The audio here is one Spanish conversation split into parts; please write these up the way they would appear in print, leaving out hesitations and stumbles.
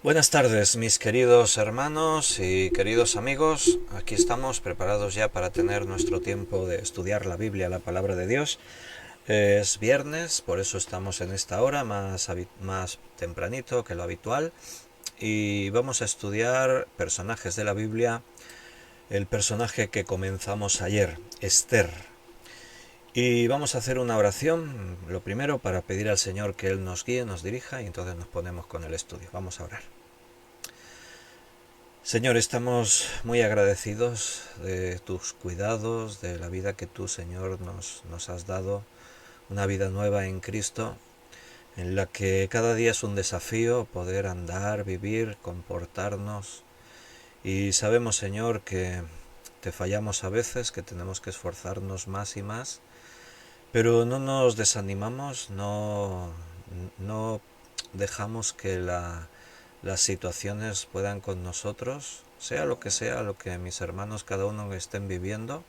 Buenas tardes, mis queridos hermanos y queridos amigos. Aquí estamos preparados ya para tener nuestro tiempo de estudiar la Biblia, la palabra de Dios. Es viernes, por eso estamos en esta hora más tempranito que lo habitual. Y vamos a estudiar personajes de la Biblia. El personaje que comenzamos ayer, Esther. Y vamos a hacer una oración, lo primero, para pedir al Señor que Él nos guíe, nos dirija, y entonces nos ponemos con el estudio. Vamos a orar. Señor, estamos muy agradecidos de tus cuidados, de la vida que tú, Señor, nos has dado, una vida nueva en Cristo, en la que cada día es un desafío poder andar, vivir, comportarnos. Y sabemos, Señor, que te fallamos a veces, que tenemos que esforzarnos más y más, pero no nos desanimamos, no dejamos que las situaciones puedan con nosotros, sea lo que mis hermanos cada uno estén viviendo.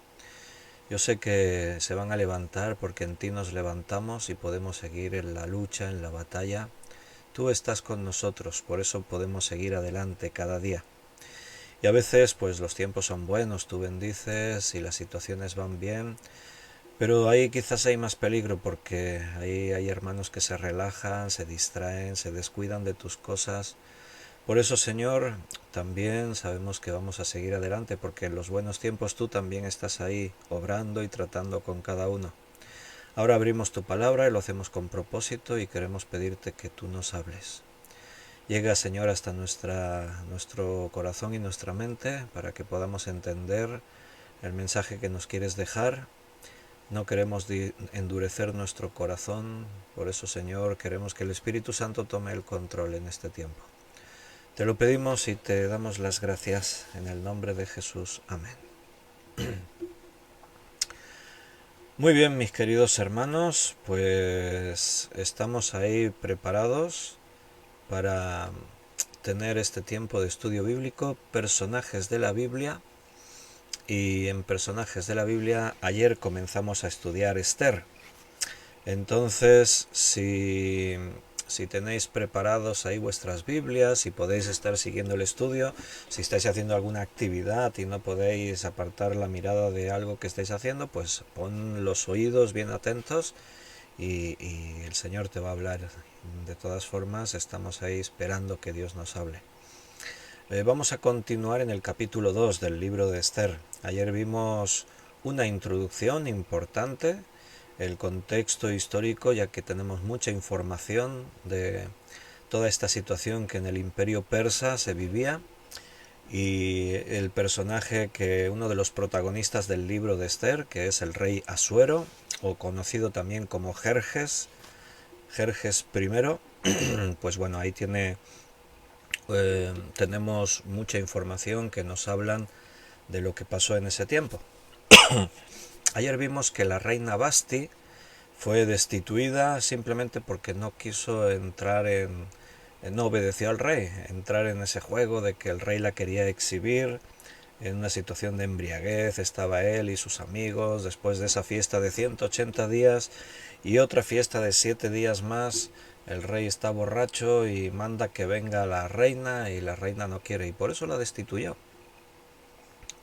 Yo sé que se van a levantar porque en ti nos levantamos y podemos seguir en la lucha, en la batalla. Tú estás con nosotros, por eso podemos seguir adelante cada día. Y a veces pues los tiempos son buenos, tú bendices y las situaciones van bien, pero ahí quizás hay más peligro porque ahí hay hermanos que se relajan, se distraen, se descuidan de tus cosas. Por eso, Señor, también sabemos que vamos a seguir adelante porque en los buenos tiempos tú también estás ahí obrando y tratando con cada uno. Ahora abrimos tu palabra y lo hacemos con propósito y queremos pedirte que tú nos hables. Llega, Señor, hasta nuestro corazón y nuestra mente para que podamos entender el mensaje que nos quieres dejar. No queremos endurecer nuestro corazón, por eso, Señor, queremos que el Espíritu Santo tome el control en este tiempo. Te lo pedimos y te damos las gracias en el nombre de Jesús. Amén. Muy bien, mis queridos hermanos, pues estamos ahí preparados para tener este tiempo de estudio bíblico, personajes de la Biblia. Y en personajes de la Biblia ayer comenzamos a estudiar Esther. Entonces, si tenéis preparados ahí vuestras Biblias, si podéis estar siguiendo el estudio, si estáis haciendo alguna actividad y no podéis apartar la mirada de algo que estáis haciendo, pues pon los oídos bien atentos y el Señor te va a hablar. De todas formas, estamos ahí esperando que Dios nos hable. Vamos a continuar en el capítulo 2 del libro de Esther. Ayer vimos una introducción importante, el contexto histórico, ya que tenemos mucha información de toda esta situación que en el imperio persa se vivía, y el personaje uno de los protagonistas del libro de Esther, que es el rey Asuero, o conocido también como Jerjes I, pues bueno, ahí tenemos mucha información que nos hablan de lo que pasó en ese tiempo. Ayer vimos que la reina Basti fue destituida simplemente porque no quiso no obedeció al rey, entrar en ese juego de que el rey la quería exhibir. En una situación de embriaguez estaba él y sus amigos después de esa fiesta de 180 días y otra fiesta de 7 días más. El rey está borracho y manda que venga la reina y la reina no quiere y por eso la destituyó.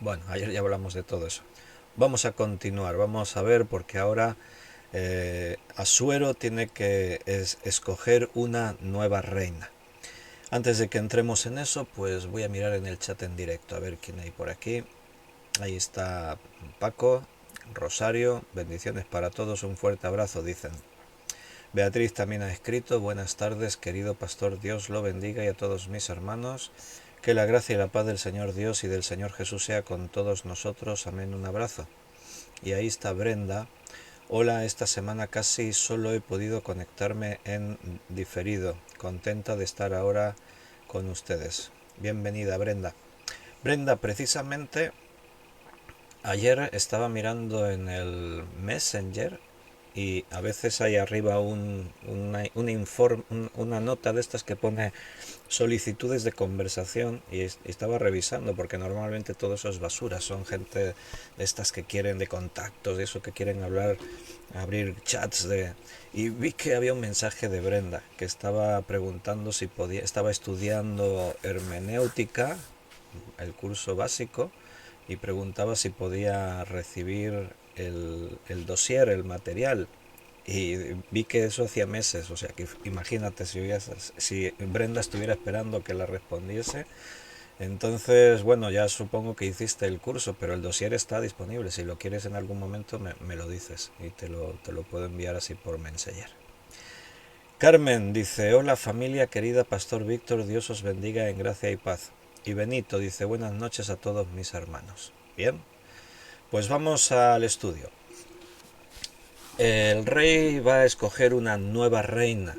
Bueno, ayer ya hablamos de todo eso. Vamos a continuar, vamos a ver porque ahora Asuero tiene que escoger una nueva reina. Antes de que entremos en eso, pues voy a mirar en el chat en directo a ver quién hay por aquí. Ahí está Paco, Rosario, bendiciones para todos, un fuerte abrazo, dicen. Beatriz también ha escrito, buenas tardes, querido pastor, Dios lo bendiga y a todos mis hermanos. Que la gracia y la paz del Señor Dios y del Señor Jesús sea con todos nosotros. Amén, un abrazo. Y ahí está Brenda. Hola, esta semana casi solo he podido conectarme en diferido. Contenta de estar ahora con ustedes. Bienvenida, Brenda. Brenda, precisamente ayer estaba mirando en el Messenger y a veces hay arriba una nota de estas que pone solicitudes de conversación y estaba revisando porque normalmente todo eso es basura, son gente de estas que quieren de contactos, de eso que quieren hablar, abrir chats y vi que había un mensaje de Brenda que estaba preguntando si podía, estaba estudiando hermenéutica, el curso básico, y preguntaba si podía recibir el dossier, el material. Y vi que eso hacía meses, o sea que imagínate si Brenda estuviera esperando que la respondiese. Entonces, bueno, ya supongo que hiciste el curso, pero el dossier está disponible. Si lo quieres en algún momento me lo dices y te lo puedo enviar así por Messenger. Carmen dice, hola familia querida, Pastor Víctor, Dios os bendiga en gracia y paz. Y Benito dice, buenas noches a todos mis hermanos. Bien, pues vamos al estudio. El rey va a escoger una nueva reina.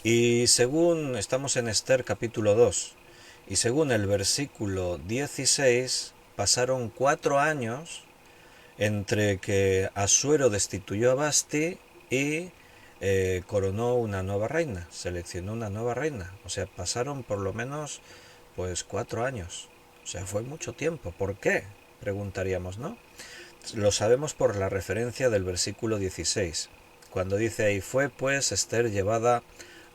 Y según estamos en Esther capítulo 2, y según el versículo 16, pasaron 4 años entre que Asuero destituyó a Basti y coronó una nueva reina, seleccionó una nueva reina. O sea, pasaron por lo menos pues 4 años. O sea, fue mucho tiempo. ¿Por qué? Preguntaríamos, ¿no? Lo sabemos por la referencia del versículo 16, cuando dice ahí, fue pues Esther llevada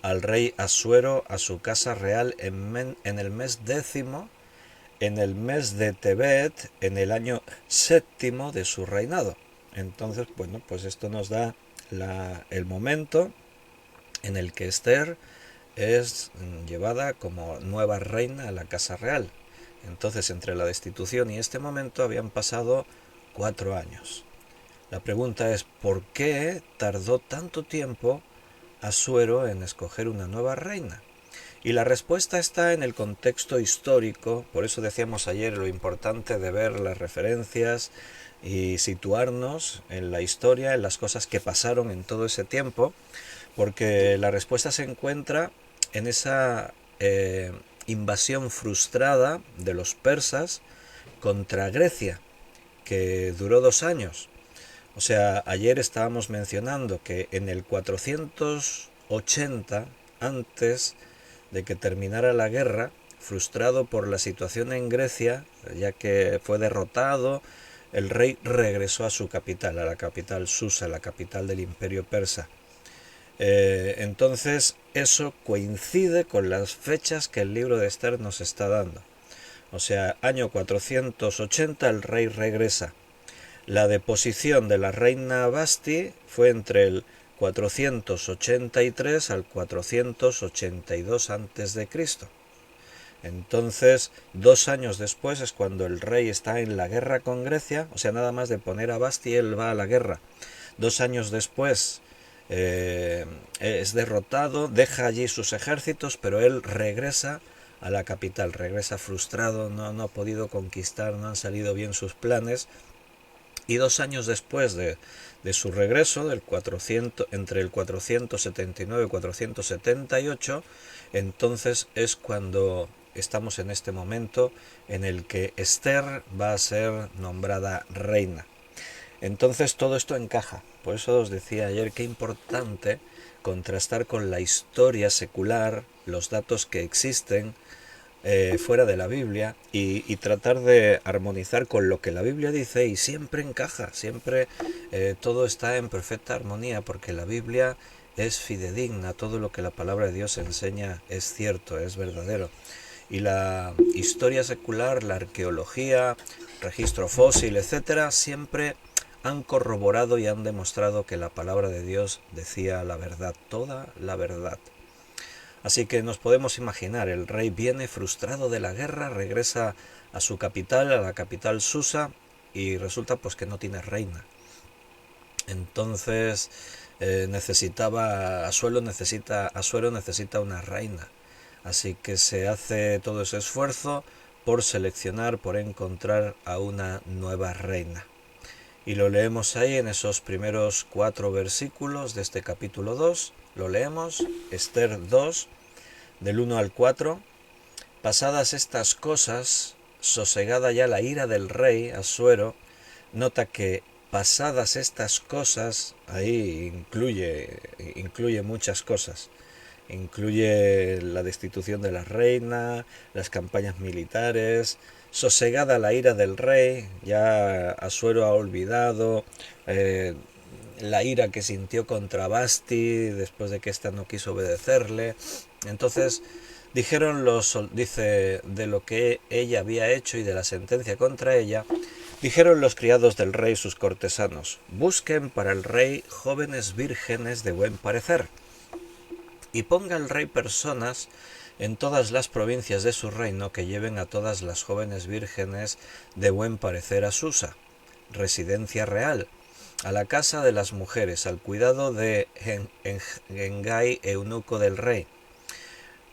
al rey Asuero a su casa real en el mes 10º, en el mes de Tebet, en el año 7º de su reinado. Entonces, bueno, pues esto nos da el momento en el que Esther es llevada como nueva reina a la casa real. Entonces, entre la destitución y este momento habían pasado 4 años. La pregunta es, ¿por qué tardó tanto tiempo Asuero en escoger una nueva reina? Y la respuesta está en el contexto histórico, por eso decíamos ayer lo importante de ver las referencias y situarnos en la historia, en las cosas que pasaron en todo ese tiempo, porque la respuesta se encuentra en esa invasión frustrada de los persas contra Grecia, que duró 2 años. O sea, ayer estábamos mencionando que en el 480, antes de que terminara la guerra, frustrado por la situación en Grecia, ya que fue derrotado, el rey regresó a su capital, a la capital Susa, la capital del imperio persa. Entonces eso coincide con las fechas que el libro de Esther nos está dando. O sea, año 480 el rey regresa. La deposición de la reina Basti fue entre el 483 al 482 a.C. Entonces, 2 años después es cuando el rey está en la guerra con Grecia, o sea, nada más de poner a Basti, él va a la guerra. 2 años después es derrotado, deja allí sus ejércitos, pero él regresa a la capital, regresa frustrado, no ha podido conquistar, no han salido bien sus planes. Y 2 años después de su regreso, entre el 479 y 478, entonces es cuando estamos en este momento en el que Esther va a ser nombrada reina. Entonces todo esto encaja. Por eso os decía ayer que importante contrastar con la historia secular, los datos que existen, fuera de la Biblia y tratar de armonizar con lo que la Biblia dice, y siempre encaja, siempre todo está en perfecta armonía, porque la Biblia es fidedigna, todo lo que la palabra de Dios enseña es cierto, es verdadero. Y la historia secular, la arqueología, registro fósil, etcétera, siempre han corroborado y han demostrado que la palabra de Dios decía la verdad, toda la verdad. Así que nos podemos imaginar, el rey viene frustrado de la guerra, regresa a su capital, a la capital Susa, y resulta pues que no tiene reina. Entonces Asuero necesita una reina. Así que se hace todo ese esfuerzo por seleccionar, por encontrar a una nueva reina. Y lo leemos ahí en esos primeros 4 versículos de este capítulo 2. Lo leemos, Esther 2, del 1 al 4. Pasadas estas cosas, sosegada ya la ira del rey Asuero, nota que pasadas estas cosas, ahí incluye muchas cosas. Incluye la destitución de la reina, las campañas militares, sosegada la ira del rey, ya Asuero ha olvidado la ira que sintió contra Basti después de que ésta no quiso obedecerle. Entonces dice, de lo que ella había hecho y de la sentencia contra ella, dijeron los criados del rey sus cortesanos: busquen para el rey jóvenes vírgenes de buen parecer, y ponga el rey personas en todas las provincias de su reino que lleven a todas las jóvenes vírgenes de buen parecer a Susa, residencia real, a la casa de las mujeres, al cuidado de Engai, eunuco del rey,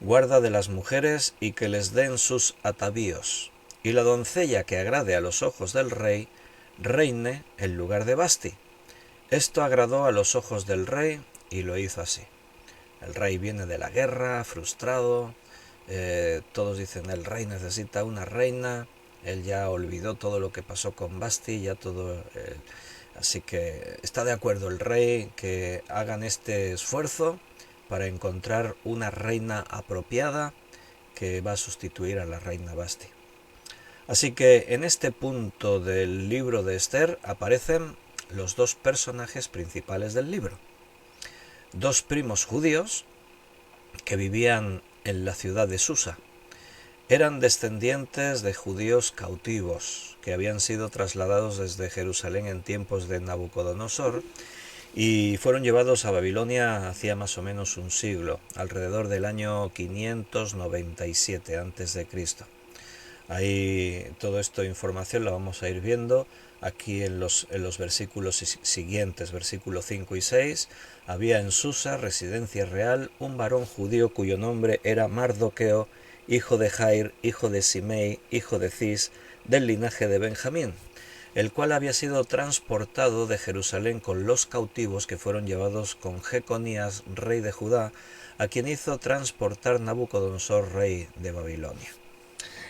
guarda de las mujeres, y que les den sus atavíos. Y la doncella que agrade a los ojos del rey, reine en lugar de Basti. Esto agradó a los ojos del rey, y lo hizo así. El rey viene de la guerra, frustrado, todos dicen el rey necesita una reina, él ya olvidó todo lo que pasó con Basti, ya todo, así que está de acuerdo el rey que hagan este esfuerzo para encontrar una reina apropiada que va a sustituir a la reina Basti. Así que en este punto del libro de Esther aparecen los dos personajes principales del libro. Dos primos judíos que vivían en la ciudad de Susa. Eran descendientes de judíos cautivos que habían sido trasladados desde Jerusalén en tiempos de Nabucodonosor y fueron llevados a Babilonia hacía más o menos un siglo, alrededor del año 597 a.C. Ahí todo esto información la vamos a ir viendo aquí en los versículos siguientes, versículos 5 y 6. Había en Susa, residencia real, un varón judío cuyo nombre era Mardoqueo, hijo de Jair, hijo de Simei, hijo de Cis, del linaje de Benjamín, el cual había sido transportado de Jerusalén con los cautivos que fueron llevados con Jeconías, rey de Judá, a quien hizo transportar Nabucodonosor, rey de Babilonia.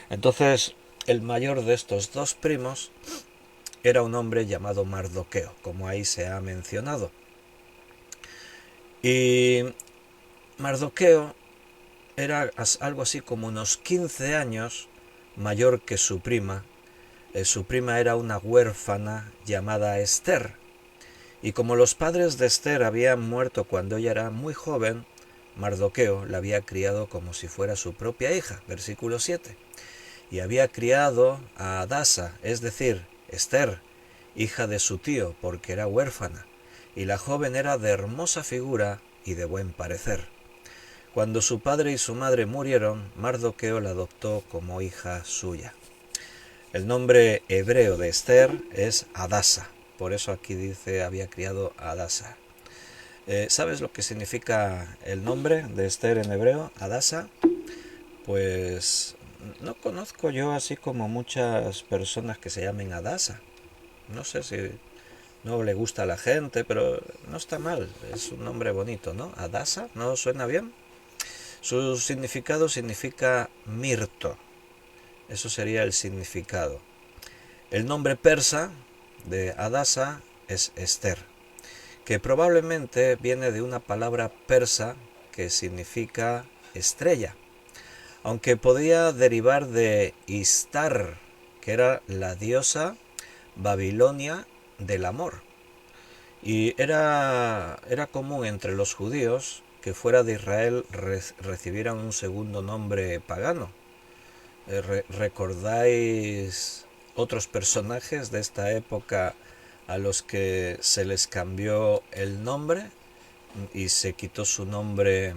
Entonces, el mayor de estos dos primos era un hombre llamado Mardoqueo, como ahí se ha mencionado. Y Mardoqueo era algo así como unos 15 años mayor que su prima. Su prima era una huérfana llamada Esther. Y como los padres de Esther habían muerto cuando ella era muy joven, Mardoqueo la había criado como si fuera su propia hija, versículo 7. Y había criado a Hadasa, es decir, Esther, hija de su tío, porque era huérfana, y la joven era de hermosa figura y de buen parecer. Cuando su padre y su madre murieron, Mardoqueo la adoptó como hija suya. El nombre hebreo de Esther es Hadasa, por eso aquí dice había criado a Hadasa. ¿Sabes lo que significa el nombre de Esther en hebreo, Hadasa? Pues no conozco yo así como muchas personas que se llamen Hadasa. No sé si no le gusta a la gente, pero no está mal. Es un nombre bonito, ¿no? Hadasa, ¿no suena bien? Su significado significa mirto. Eso sería el significado. El nombre persa de Hadasa es Esther, que probablemente viene de una palabra persa que significa estrella, aunque podía derivar de Istar, que era la diosa babilonia del amor. Y era común entre los judíos que fuera de Israel recibieran un segundo nombre pagano. ¿Recordáis otros personajes de esta época a los que se les cambió el nombre y se quitó su nombre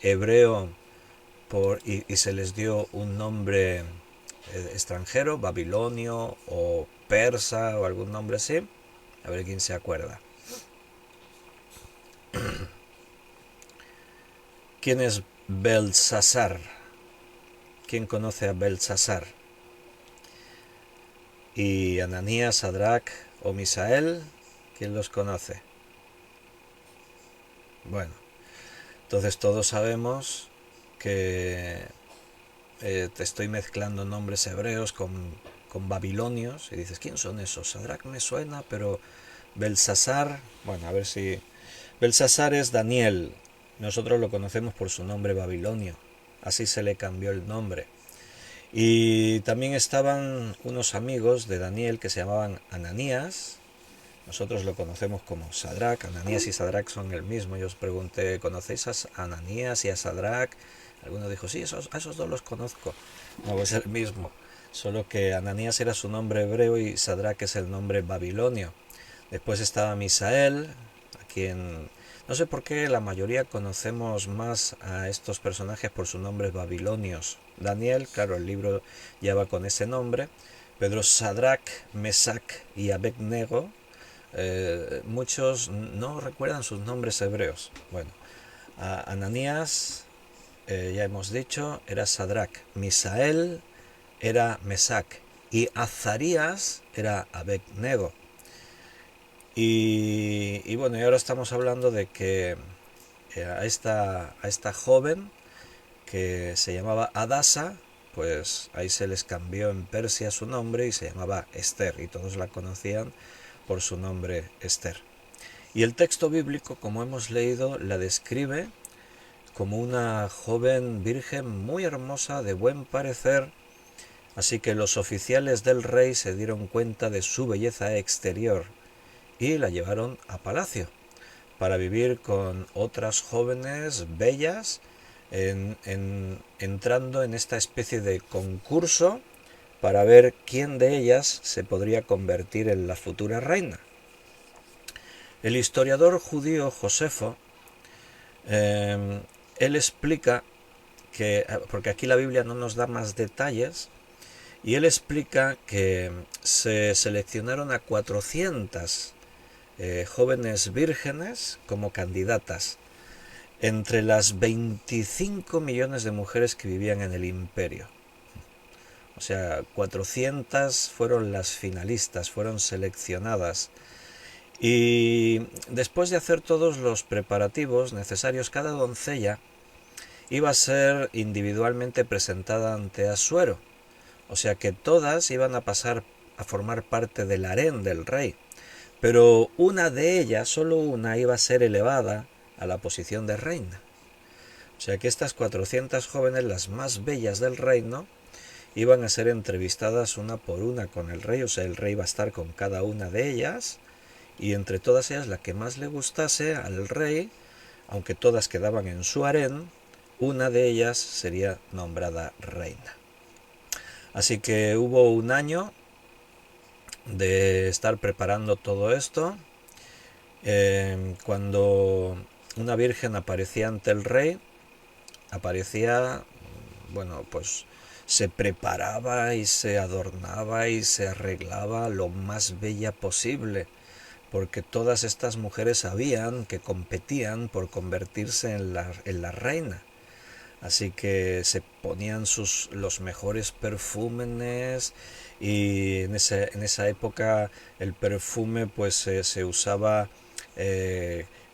hebreo y se les dio un nombre extranjero, babilonio o persa o algún nombre así? A ver quién se acuerda. ¿Quién es Belsasar? ¿Quién conoce a Belsasar? ¿Y Ananías, Sadrach o Misael? ¿Quién los conoce? Bueno, entonces todos sabemos que te estoy mezclando nombres hebreos con con babilonios, y dices, ¿quién son esos? Sadrach me suena, pero Belsasar, bueno, a ver si... Belsasar es Daniel, nosotros lo conocemos por su nombre babilonio, así se le cambió el nombre. Y también estaban unos amigos de Daniel que se llamaban Ananías, nosotros lo conocemos como Sadrach. Ananías y Sadrach son el mismo. Yo os pregunté, ¿conocéis a Ananías y a Sadrach? Alguno dijo, sí, a esos dos los conozco. No, es el mismo. Solo que Ananías era su nombre hebreo y Sadrach es el nombre babilonio. Después estaba Misael, a quien... No sé por qué la mayoría conocemos más a estos personajes por sus nombres babilonios. Daniel, claro, el libro ya va con ese nombre. Pero Sadrach, Mesach y Abednego, muchos no recuerdan sus nombres hebreos. Bueno, Ananías, ya hemos dicho, era Sadrach. Misael era Mesach. Y Azarías era Abednego. Y bueno, y ahora estamos hablando de que a esta joven que se llamaba Adasa, pues ahí se les cambió en Persia su nombre y se llamaba Esther, y todos la conocían por su nombre Esther. Y el texto bíblico, como hemos leído, la describe como una joven virgen muy hermosa, de buen parecer, así que los oficiales del rey se dieron cuenta de su belleza exterior y la llevaron a palacio para vivir con otras jóvenes bellas, entrando en esta especie de concurso para ver quién de ellas se podría convertir en la futura reina. El historiador judío Josefo, él explica que, porque aquí la Biblia no nos da más detalles, y él explica que se seleccionaron a 400 jóvenes vírgenes como candidatas entre las 25 millones de mujeres que vivían en el imperio. O sea, 400 fueron las finalistas, fueron seleccionadas. Y después de hacer todos los preparativos necesarios, cada doncella iba a ser individualmente presentada ante Asuero. O sea que todas iban a pasar a formar parte del harén del rey. Pero una de ellas, solo una, iba a ser elevada a la posición de reina. O sea que estas 400 jóvenes, las más bellas del reino, iban a ser entrevistadas una por una con el rey. O sea, el rey iba a estar con cada una de ellas, y entre todas ellas la que más le gustase al rey, aunque todas quedaban en su harén, una de ellas sería nombrada reina. Así que hubo un año de estar preparando todo esto. Cuando una virgen aparecía ante el rey, aparecía, bueno, pues se preparaba y se adornaba y se arreglaba lo más bella posible, porque todas estas mujeres sabían que competían por convertirse en la reina. Así que se ponían los mejores perfúmenes, y en esa época el perfume pues se usaba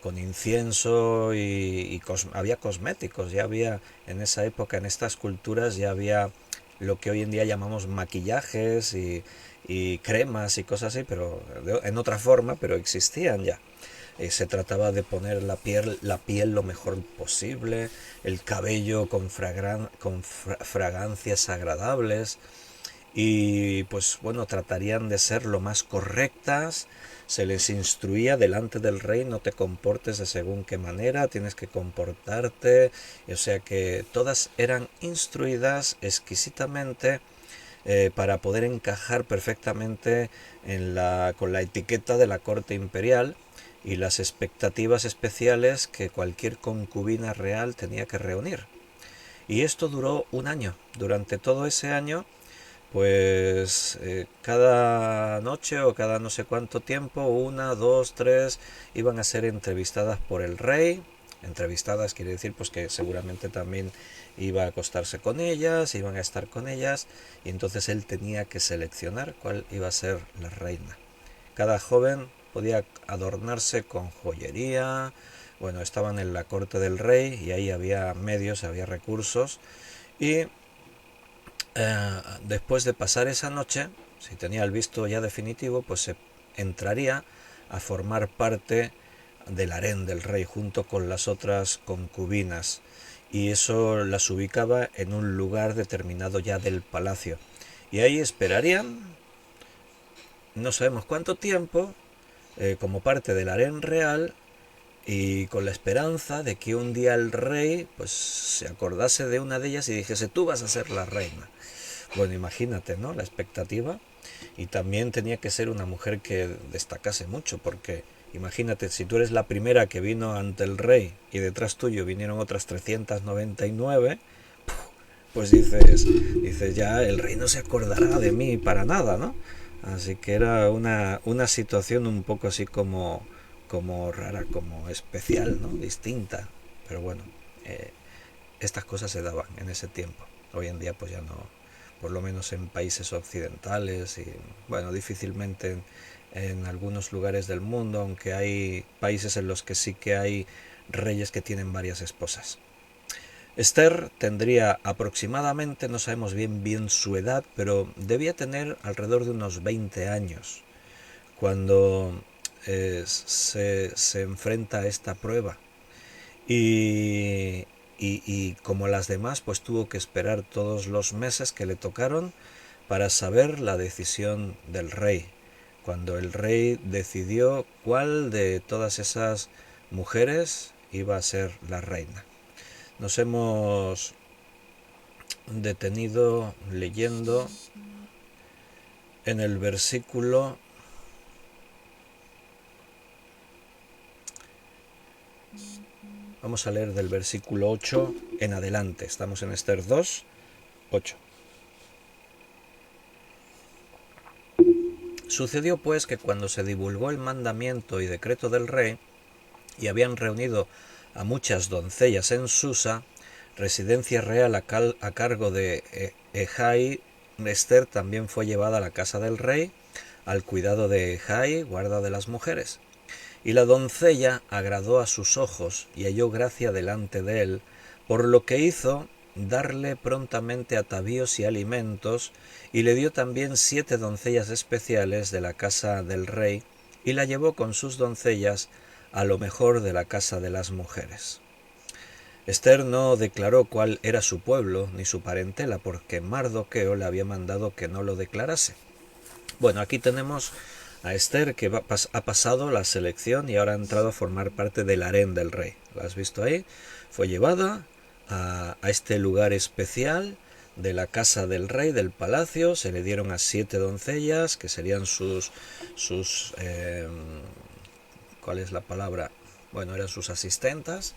con incienso, y había cosméticos, ya había en esa época, en estas culturas ya había lo que hoy en día llamamos maquillajes y cremas y cosas así, pero en otra forma, pero existían ya. Se trataba de poner la piel lo mejor posible, el cabello con fragancias agradables, y pues bueno, tratarían de ser lo más correctas. Se les instruía delante del rey, no te comportes de según qué manera, tienes que comportarte. O sea que todas eran instruidas exquisitamente para poder encajar perfectamente con la etiqueta de la corte imperial y las expectativas especiales que cualquier concubina real tenía que reunir. Y esto duró un año. Durante todo ese año, pues cada noche o cada no sé cuánto tiempo, una, dos, tres, iban a ser entrevistadas por el rey. Entrevistadas quiere decir pues que seguramente también iba a acostarse con ellas, iban a estar con ellas, y entonces él tenía que seleccionar cuál iba a ser la reina. Cada joven podía adornarse con joyería. Bueno, estaban en la corte del rey y ahí había medios, había recursos. Y después de pasar esa noche, si tenía el visto ya definitivo, pues se entraría a formar parte del harén del rey junto con las otras concubinas, y eso las ubicaba en un lugar determinado ya del palacio. Y ahí esperarían, no sabemos cuánto tiempo, como parte del harén real, y con la esperanza de que un día el rey pues se acordase de una de ellas y dijese: tú vas a ser la reina. Bueno, imagínate, ¿no? La expectativa. Y también tenía que ser una mujer que destacase mucho, porque imagínate, si tú eres la primera que vino ante el rey y detrás tuyo vinieron otras 399, pues dices ya el rey no se acordará de mí para nada, ¿no? Así que era una situación un poco así como rara, como especial, ¿no? Distinta. Pero bueno, eh, estas cosas se daban en ese tiempo. Hoy en día pues ya no, por lo menos en países occidentales y bueno, difícilmente en algunos lugares del mundo, aunque hay países en los que sí que hay reyes que tienen varias esposas. Esther tendría aproximadamente, no sabemos bien su edad, pero debía tener alrededor de unos 20 años cuando se enfrenta a esta prueba. Y como las demás, pues tuvo que esperar todos los meses que le tocaron para saber la decisión del rey. Cuando el rey decidió cuál de todas esas mujeres iba a ser la reina. Nos hemos detenido leyendo en el versículo. Vamos a leer del versículo 8 en adelante. Estamos en Esther 2, 8. Sucedió pues que cuando se divulgó el mandamiento y decreto del rey, y habían reunido a muchas doncellas en Susa, residencia real a cargo de Ejai, Esther también fue llevada a la casa del rey, al cuidado de Ejai, guarda de las mujeres. Y la doncella agradó a sus ojos y halló gracia delante de él, por lo que hizo darle prontamente atavíos y alimentos, y le dio también 7 doncellas especiales de la casa del rey, y la llevó con sus doncellas a lo mejor de la casa de las mujeres. Esther no declaró cuál era su pueblo ni su parentela, porque Mardoqueo le había mandado que no lo declarase. Bueno, aquí tenemos a Esther, que ha pasado la selección y ahora ha entrado a formar parte del harén del rey. ¿Lo has visto ahí? Fue llevada a este lugar especial de la casa del rey, del palacio. Se le dieron a 7 doncellas, que serían sus ¿cuál es la palabra? Bueno, eran sus asistentas.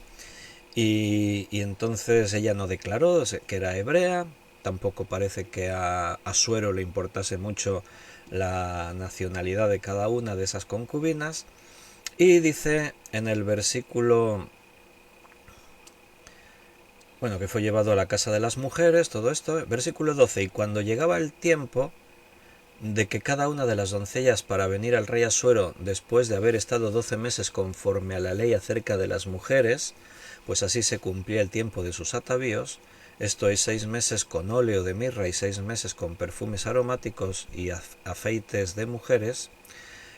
Y entonces ella no declaró que era hebrea. Tampoco parece que a Asuero le importase mucho la nacionalidad de cada una de esas concubinas. Y dice en el versículo, bueno, que fue llevado a la casa de las mujeres, todo esto, versículo 12, y cuando llegaba el tiempo de que cada una de las doncellas para venir al rey Asuero, después de haber estado 12 meses conforme a la ley acerca de las mujeres, pues así se cumplía el tiempo de sus atavíos, esto es 6 meses con óleo de mirra y 6 meses con perfumes aromáticos y afeites de mujeres,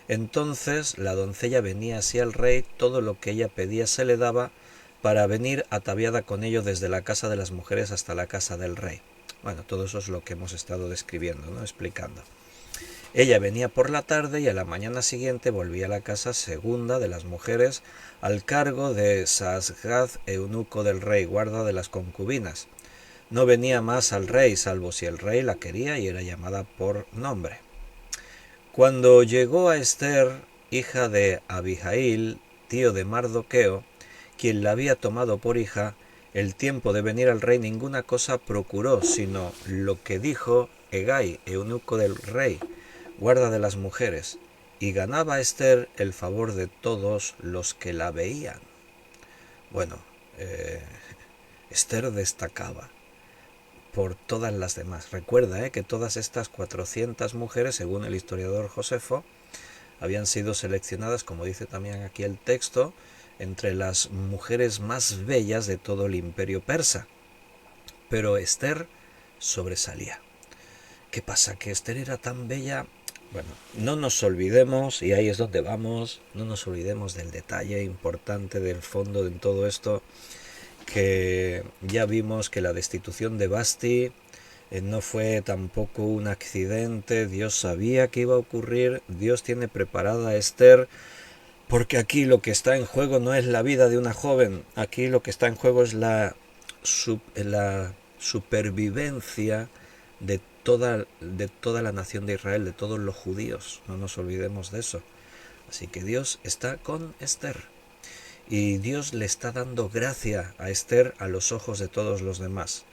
entonces la doncella venía así al rey, todo lo que ella pedía se le daba, para venir ataviada con ello desde la casa de las mujeres hasta la casa del rey. Bueno, todo eso es lo que hemos estado describiendo, ¿no? Explicando. Ella venía por la tarde y a la mañana siguiente volvía a la casa segunda de las mujeres al cargo de Sasgaz, eunuco del rey, guarda de las concubinas. No venía más al rey, salvo si el rey la quería y era llamada por nombre. Cuando llegó a Esther, hija de Abihail, tío de Mardoqueo, quien la había tomado por hija, el tiempo de venir al rey ninguna cosa procuró, sino lo que dijo Hegai, eunuco del rey, guarda de las mujeres, y ganaba Esther el favor de todos los que la veían. Bueno, Esther destacaba por todas las demás. Recuerda que todas estas 400 mujeres, según el historiador Josefo, habían sido seleccionadas, como dice también aquí el texto, entre las mujeres más bellas de todo el imperio persa. Pero Esther sobresalía. ¿Qué pasa? ¿Que Esther era tan bella? Bueno, no nos olvidemos, y ahí es donde vamos, no nos olvidemos del detalle importante, del fondo de todo esto, que ya vimos que la destitución de Basti no fue tampoco un accidente. Dios sabía que iba a ocurrir, Dios tiene preparada a Esther, porque aquí lo que está en juego no es la vida de una joven, aquí lo que está en juego es la supervivencia de toda la nación de Israel, de todos los judíos. No nos olvidemos de eso. Así que Dios está con Esther. Y Dios le está dando gracia a Esther a los ojos de todos los demás.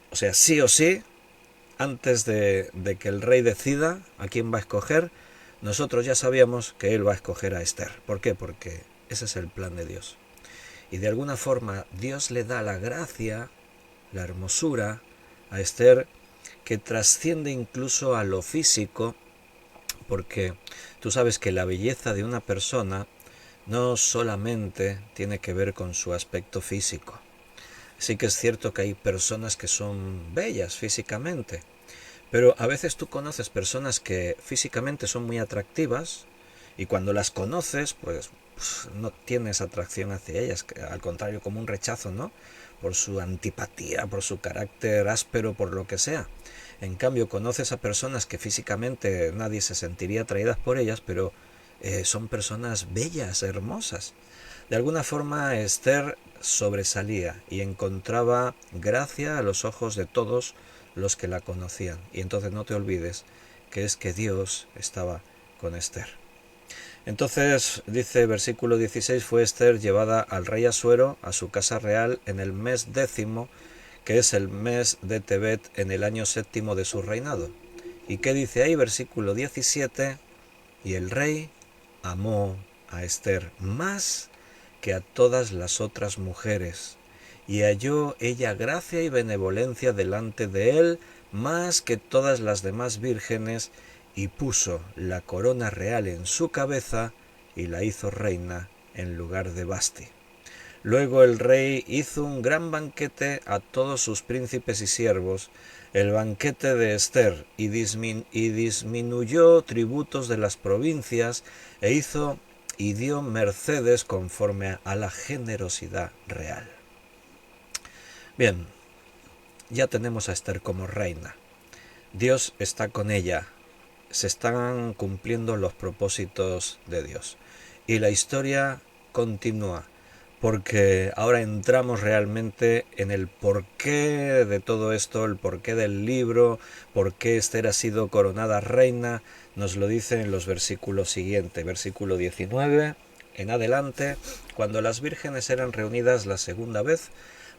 O sea, sí o sí, antes de que el rey decida a quién va a escoger, nosotros ya sabíamos que él va a escoger a Esther. ¿Por qué? Porque ese es el plan de Dios. Y de alguna forma Dios le da la gracia, la hermosura a Esther, que trasciende incluso a lo físico, porque tú sabes que la belleza de una persona no solamente tiene que ver con su aspecto físico. Sí que es cierto que hay personas que son bellas físicamente, pero a veces tú conoces personas que físicamente son muy atractivas y cuando las conoces, pues no tienes atracción hacia ellas, al contrario, como un rechazo, ¿no? Por su antipatía, por su carácter áspero, por lo que sea. En cambio, conoces a personas que físicamente nadie se sentiría atraídas por ellas, pero son personas bellas, hermosas. De alguna forma, Esther sobresalía y encontraba gracia a los ojos de todos los que la conocían. Y entonces no te olvides que es que Dios estaba con Esther. Entonces, dice versículo 16, fue Esther llevada al rey Asuero a su casa real en el mes 10, que es el mes de Tebet, en el año 7 de su reinado. ¿Y qué dice ahí? Versículo 17, y el rey amó a Esther más que a todas las otras mujeres, y halló ella gracia y benevolencia delante de él más que todas las demás vírgenes, y puso la corona real en su cabeza y la hizo reina en lugar de Basti. Luego el rey hizo un gran banquete a todos sus príncipes y siervos, el banquete de Esther, y disminuyó tributos de las provincias, y dio mercedes conforme a la generosidad real. Bien, ya tenemos a Esther como reina. Dios está con ella. Se están cumpliendo los propósitos de Dios. Y la historia continúa, porque ahora entramos realmente en el porqué de todo esto, el porqué del libro, por qué Esther ha sido coronada reina. Nos lo dice en los versículos siguientes, versículo 19 en adelante. Cuando las vírgenes eran reunidas la segunda vez,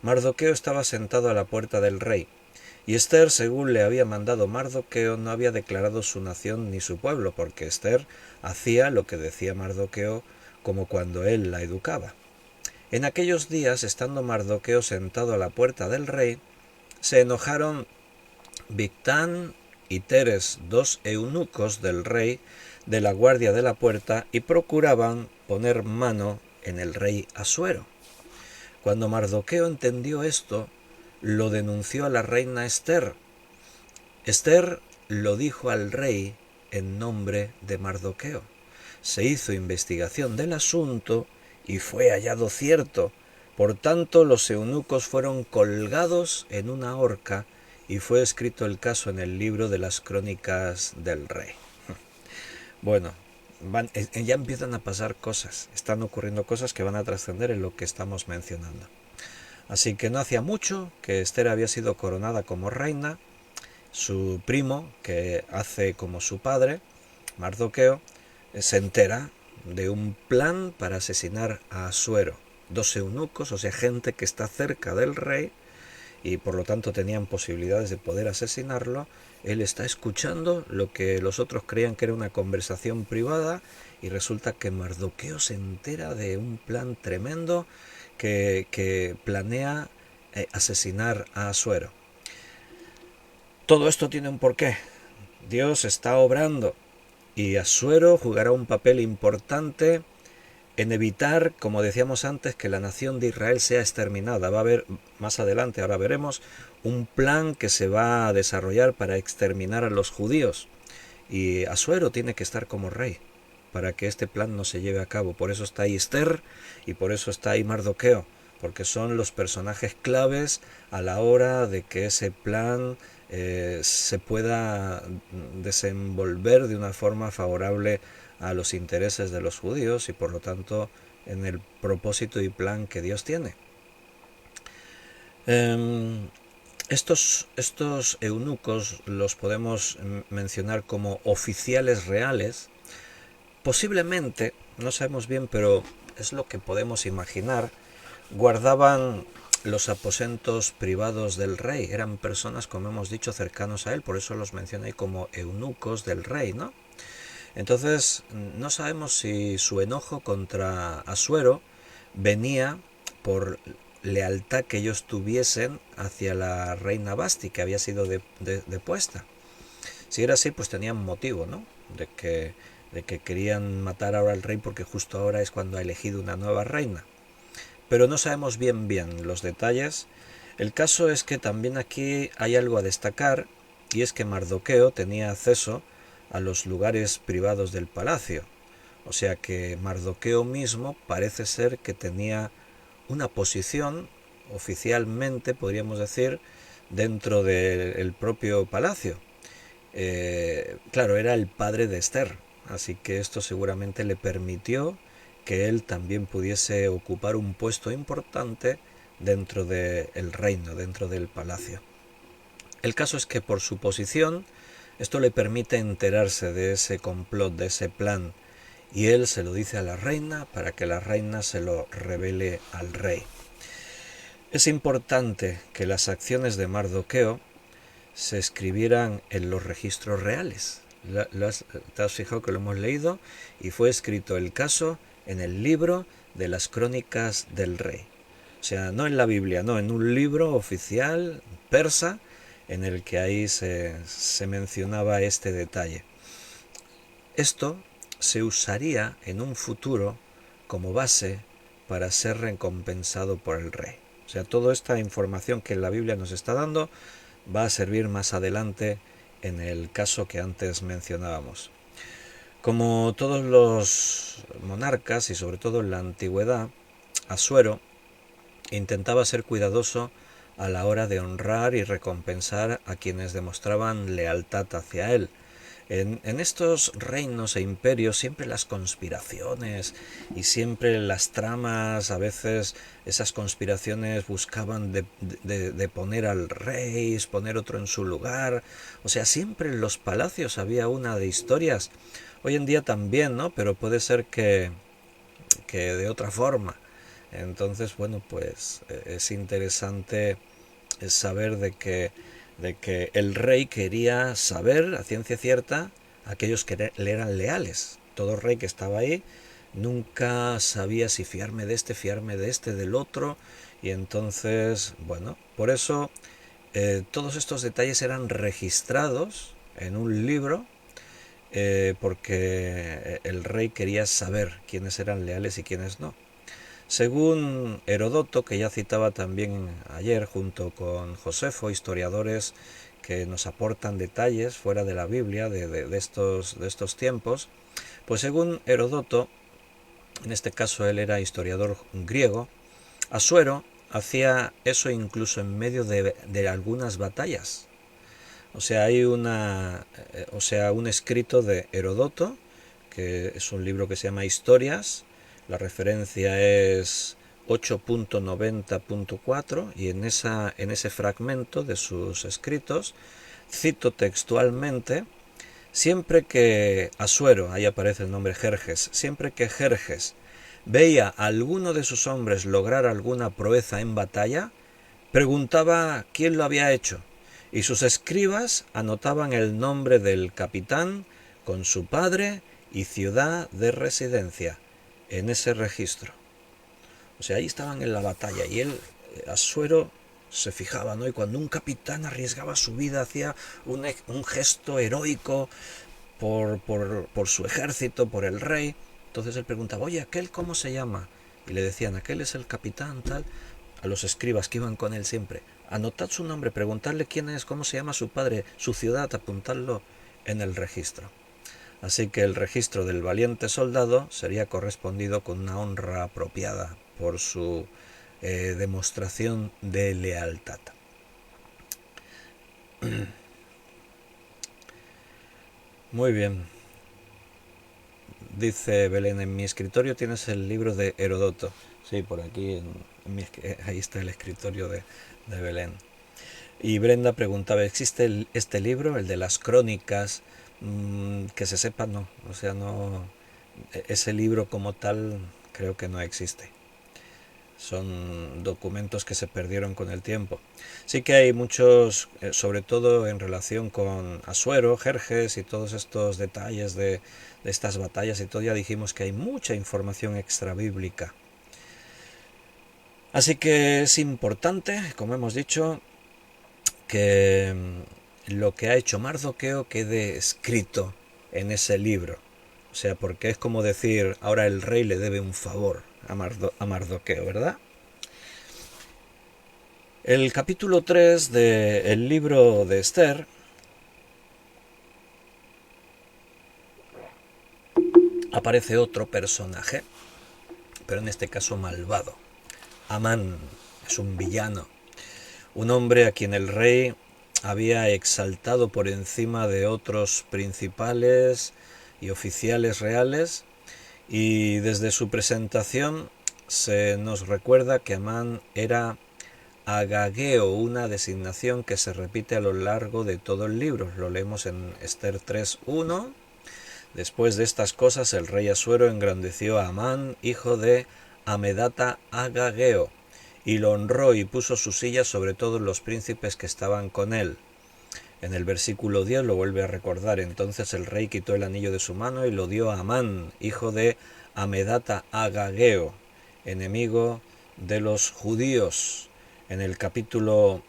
Mardoqueo estaba sentado a la puerta del rey. Y Esther, según le había mandado Mardoqueo, no había declarado su nación ni su pueblo, porque Esther hacía lo que decía Mardoqueo, como cuando él la educaba. En aquellos días, estando Mardoqueo sentado a la puerta del rey, se enojaron Bigtán y Teres, dos eunucos del rey, de la guardia de la puerta, y procuraban poner mano en el rey Asuero. Cuando Mardoqueo entendió esto, lo denunció a la reina Esther. Esther lo dijo al rey en nombre de Mardoqueo. Se hizo investigación del asunto y fue hallado cierto. Por tanto, los eunucos fueron colgados en una horca y fue escrito el caso en el libro de las crónicas del rey. Bueno, ya empiezan a pasar cosas, están ocurriendo cosas que van a trascender en lo que estamos mencionando. Así que no hacía mucho que Esther había sido coronada como reina. Su primo, que hace como su padre, Mardoqueo, se entera de un plan para asesinar a Asuero. Dos eunucos, o sea, gente que está cerca del rey y por lo tanto tenían posibilidades de poder asesinarlo. Él está escuchando lo que los otros creían que era una conversación privada y resulta que Mardoqueo se entera de un plan tremendo que planea asesinar a Asuero. Todo esto tiene un porqué. Dios está obrando y Asuero jugará un papel importante en evitar, como decíamos antes, que la nación de Israel sea exterminada. Va a haber, más adelante, ahora veremos, un plan que se va a desarrollar para exterminar a los judíos. Y Asuero tiene que estar como rey para que este plan no se lleve a cabo. Por eso está ahí Esther y por eso está ahí Mardoqueo, porque son los personajes claves a la hora de que ese plan se pueda desenvolver de una forma favorable a los intereses de los judíos y por lo tanto en el propósito y plan que Dios tiene. Estos eunucos los podemos mencionar como oficiales reales. Posiblemente, no sabemos bien, pero es lo que podemos imaginar, guardaban los aposentos privados del rey. Eran personas, como hemos dicho, cercanos a él, por eso los menciona ahí como eunucos del rey, ¿no? Entonces, no sabemos si su enojo contra Asuero venía por lealtad que ellos tuviesen hacia la reina Basti, que había sido depuesta. Si era así, pues tenían motivo, ¿no? De que querían matar ahora al rey porque justo ahora es cuando ha elegido una nueva reina. Pero no sabemos bien los detalles. El caso es que también aquí hay algo a destacar, y es que Mardoqueo tenía acceso a los lugares privados del palacio. O sea que Mardoqueo mismo parece ser que tenía una posición, oficialmente podríamos decir, dentro del propio palacio. Claro, era el padre de Esther, así que esto seguramente le permitió que él también pudiese ocupar un puesto importante dentro del reino, dentro del palacio. El caso es que por su posición, esto le permite enterarse de ese complot, de ese plan, y él se lo dice a la reina para que la reina se lo revele al rey. Es importante que las acciones de Mardoqueo se escribieran en los registros reales. ¿Te has fijado que lo hemos leído? Y fue escrito el caso en el libro de las crónicas del rey. O sea, no en la Biblia, no, en un libro oficial persa en el que ahí se mencionaba este detalle. Esto se usaría en un futuro como base para ser recompensado por el rey. O sea, toda esta información que la Biblia nos está dando va a servir más adelante en el caso que antes mencionábamos. Como todos los monarcas y sobre todo en la antigüedad, Asuero intentaba ser cuidadoso a la hora de honrar y recompensar a quienes demostraban lealtad hacia él. En estos reinos e imperios siempre las conspiraciones y siempre las tramas, a veces esas conspiraciones buscaban de poner al rey, poner otro en su lugar. O sea, siempre en los palacios había una de historias. Hoy en día también, ¿no? Pero puede ser que de otra forma. Entonces, bueno, pues es interesante saber de que el rey quería saber a ciencia cierta a aquellos que le eran leales. Todo rey que estaba ahí nunca sabía si fiarme de este, del otro, y entonces, bueno, por eso todos estos detalles eran registrados en un libro, porque el rey quería saber quiénes eran leales y quiénes no. Según Herodoto, que ya citaba también ayer junto con Josefo, historiadores que nos aportan detalles fuera de la Biblia de estos tiempos, pues según Herodoto, en este caso él era historiador griego, Asuero hacía eso incluso en medio de algunas batallas. O sea, hay un escrito de Herodoto, que es un libro que se llama Historias. La referencia es 8.90.4 y en ese fragmento de sus escritos cito textualmente: siempre que Asuero, ahí aparece el nombre Jerjes, siempre que Jerjes veía a alguno de sus hombres lograr alguna proeza en batalla, preguntaba quién lo había hecho, y sus escribas anotaban el nombre del capitán con su padre y ciudad de residencia en ese registro. O sea, ahí estaban en la batalla y él, Asuero, se fijaba, ¿no? Y cuando un capitán arriesgaba su vida, hacía un gesto heroico por su ejército, por el rey, Entonces él preguntaba, oye, ¿aquel cómo se llama? Y le decían, aquel es el capitán, tal. A los escribas que iban con él siempre, anotad su nombre, preguntarle quién es, cómo se llama su padre, su ciudad, apuntarlo en el registro. Así que el registro del valiente soldado sería correspondido con una honra apropiada por su demostración de lealtad. Muy bien. Dice Belén, en mi escritorio tienes el libro de Herodoto. Sí, por aquí, ahí está el escritorio de Belén. Y Brenda preguntaba, ¿existe este libro, el de las crónicas? Que se sepa, no. O sea, no. Ese libro como tal creo que no existe. Son documentos que se perdieron con el tiempo. Sí que hay muchos, sobre todo en relación con Asuero, Jerjes y todos estos detalles de estas batallas y todo. Ya dijimos que hay mucha información extrabíblica. Así que es importante, como hemos dicho, que lo que ha hecho Mardoqueo quede escrito en ese libro. O sea, porque es como decir, ahora el rey le debe un favor a Mardoqueo, ¿verdad? El capítulo 3 del libro de Esther aparece otro personaje, pero en este caso malvado. Amán es un villano, un hombre a quien el rey había exaltado por encima de otros principales y oficiales reales, y desde su presentación se nos recuerda que Amán era Agageo, una designación que se repite a lo largo de todo el libro. Lo leemos en Esther 3:1. Después de estas cosas el rey Asuero engrandeció a Amán, hijo de Amedata Agageo, y lo honró y puso su silla sobre todos los príncipes que estaban con él. En el versículo 10 lo vuelve a recordar. Entonces el rey quitó el anillo de su mano y lo dio a Amán, hijo de Amedata Agageo, enemigo de los judíos. En el capítulo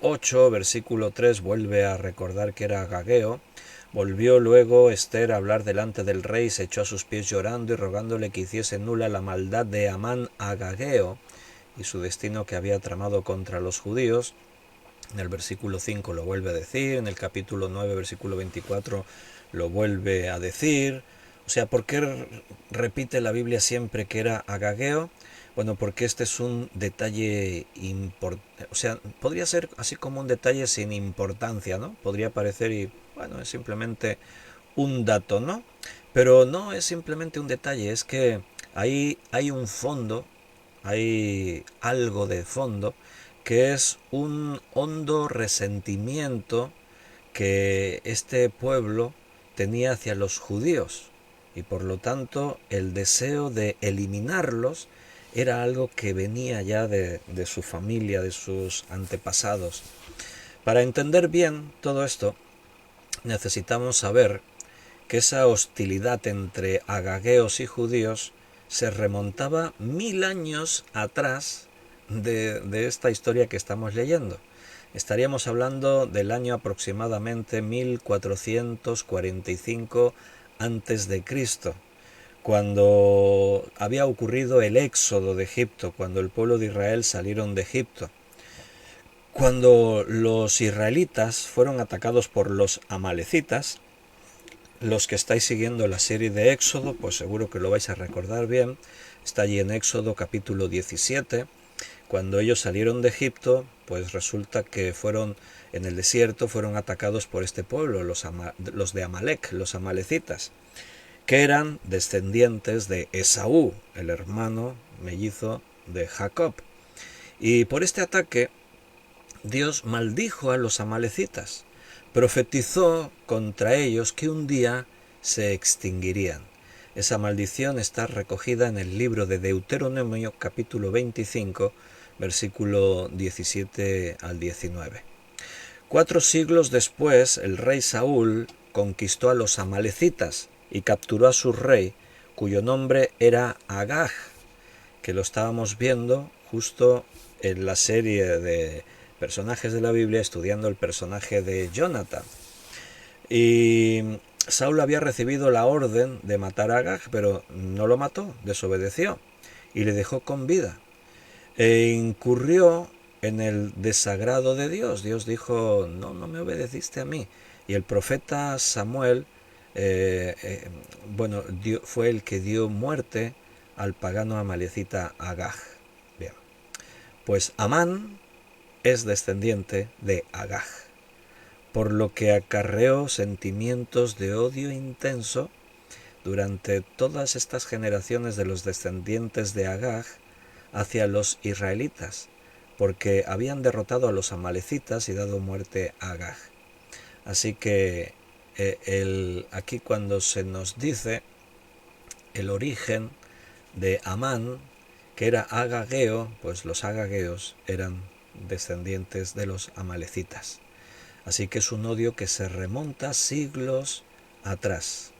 8, versículo 3, vuelve a recordar que era Agageo. Volvió luego Esther a hablar delante del rey, se echó a sus pies llorando y rogándole que hiciese nula la maldad de Amán Agageo y su destino que había tramado contra los judíos. En el versículo 5 lo vuelve a decir, en el capítulo 9, versículo 24 lo vuelve a decir. O sea, ¿por qué repite la Biblia siempre que era Agageo? Bueno, porque este es un detalle importante. O sea, podría ser así como un detalle sin importancia, ¿no? Podría parecer y, bueno, es simplemente un dato, ¿no? Pero no es simplemente un detalle, es que ahí hay un fondo, hay algo de fondo, que es un hondo resentimiento que este pueblo tenía hacia los judíos, y por lo tanto el deseo de eliminarlos era algo que venía ya de su familia, de sus antepasados. Para entender bien todo esto, necesitamos saber que esa hostilidad entre agagueos y judíos se remontaba 1000 años atrás de esta historia que estamos leyendo. Estaríamos hablando del año aproximadamente 1445 a.C., cuando había ocurrido el éxodo de Egipto, cuando el pueblo de Israel salieron de Egipto. Cuando los israelitas fueron atacados por los amalecitas, los que estáis siguiendo la serie de Éxodo, pues seguro que lo vais a recordar bien, está allí en Éxodo capítulo 17, cuando ellos salieron de Egipto, pues resulta que fueron en el desierto, fueron atacados por este pueblo, los de Amalek, los amalecitas, que eran descendientes de Esaú, el hermano mellizo de Jacob. Y por este ataque, Dios maldijo a los amalecitas, profetizó contra ellos que un día se extinguirían. Esa maldición está recogida en el libro de Deuteronomio capítulo 25, versículo 17 al 19. 4 siglos después, el rey Saúl conquistó a los amalecitas y capturó a su rey, cuyo nombre era Agag, que lo estábamos viendo justo en la serie de personajes de la Biblia, estudiando el personaje de Jonathan. Y Saúl había recibido la orden de matar a Agag, pero no lo mató, desobedeció y le dejó con vida. E incurrió en el desagrado de Dios. Dios dijo, no me obedeciste a mí. Y el profeta Samuel, fue el que dio muerte al pagano amalecita Agag. Bien, pues Amán es descendiente de Agag, por lo que acarreó sentimientos de odio intenso durante todas estas generaciones de los descendientes de Agag hacia los israelitas, porque habían derrotado a los amalecitas y dado muerte a Agag. Así que aquí cuando se nos dice el origen de Amán, que era agageo, pues los agageos eran descendientes de los amalecitas. Así que es un odio que se remonta siglos atrás.